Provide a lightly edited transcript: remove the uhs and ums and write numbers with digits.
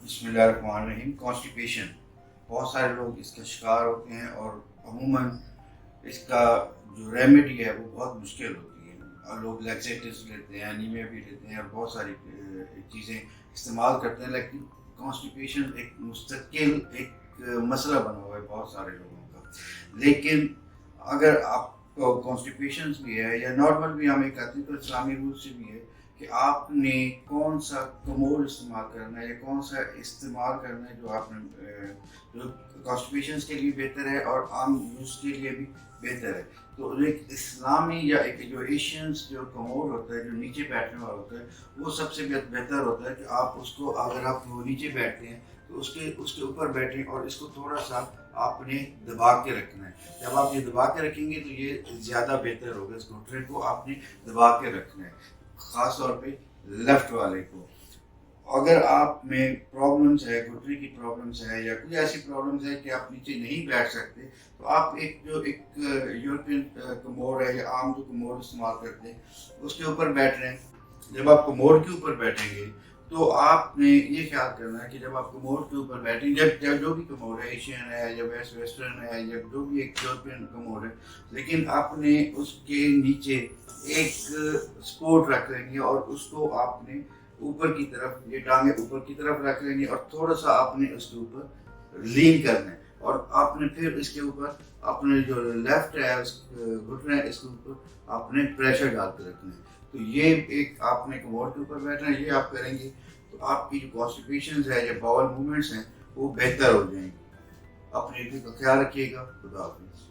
بسم اللہ الرحمن الرحیم۔ کانسٹیپیشن بہت سارے لوگ اس کا شکار ہوتے ہیں اور عموماً اس کا جو ریمیڈی ہے وہ بہت مشکل ہوتی ہے، اور لوگ لیکسیٹیوز لیتے ہیں، انیمیا بھی لیتے ہیں اور بہت ساری چیزیں استعمال کرتے ہیں، لیکن کانسٹیپیشن ایک مستقل ایک مسئلہ بنا ہوا ہے بہت سارے لوگوں کا۔ لیکن اگر آپ کو کانسٹیپیشنز بھی ہے یا نارمل بھی ہمیں کہتے ہیں تو اسلامی رول سے بھی ہے کہ آپ نے کون سا کمول استعمال کرنا ہے یا کون سا استعمال کرنا ہے جو آپ نے جو کانسٹیپیشنز کے لیے بہتر ہے اور عام یوز کے لیے بھی بہتر ہے۔ تو ایک اسلامی یا ایک جو ایشینس جو کمول ہوتا ہے جو نیچے بیٹھنے والا ہوتا ہے وہ سب سے بہتر ہوتا ہے کہ آپ اس کو اگر آپ وہ نیچے بیٹھتے ہیں تو اس کے اوپر بیٹھیں اور اس کو تھوڑا سا آپ نے دبا کے رکھنا ہے۔ جب آپ یہ دبا کے رکھیں گے تو یہ زیادہ بہتر ہوگا۔ اس گھٹنے کو آپ نے دبا کے رکھنا ہے، خاص طور پہ لیفٹ والے کو۔ اگر آپ میں پرابلمس ہے، گھٹنے کی پرابلمس ہے یا کوئی ایسی پرابلمس ہے کہ آپ نیچے نہیں بیٹھ سکتے تو آپ ایک یورپین کموڈ ہے یا عام جو کموڈ استعمال کرتے ہیں اس کے اوپر بیٹھ رہے ہیں۔ جب آپ کموڈ کے اوپر بیٹھیں گے تو آپ نے یہ خیال کرنا ہے کہ جب آپ کموڈ کے اوپر بیٹھیں گے، جب جو بھی کموڈ ہے، ایشین ہے یا ویسٹرن ہے یا جو بھی ایک یورپین کموڈ ہے، لیکن آپ نے اس کے نیچے ایک سپورٹ رکھ لیں گے اور اس کو آپ نے اوپر کی طرف، یہ ٹانگیں اوپر کی طرف رکھ لیں گے اور تھوڑا سا آپ نے اس کے اوپر لین کرنا ہے، اور آپ نے پھر اس کے اوپر اپنے جو لیفٹ ہے گھٹنا ہے اس کے اوپر آپ نے پریشر ڈال کے رکھنا ہے۔ تو یہ ایک آپ نے کموڈ کے اوپر بیٹھنا ہے، یہ آپ کریں گے تو آپ کی جو کانسٹیپیشنز ہے یا باول موومنٹس ہیں وہ بہتر ہو جائیں گے۔ اپنے کا خیال رکھیے گا۔ خدا حافظ۔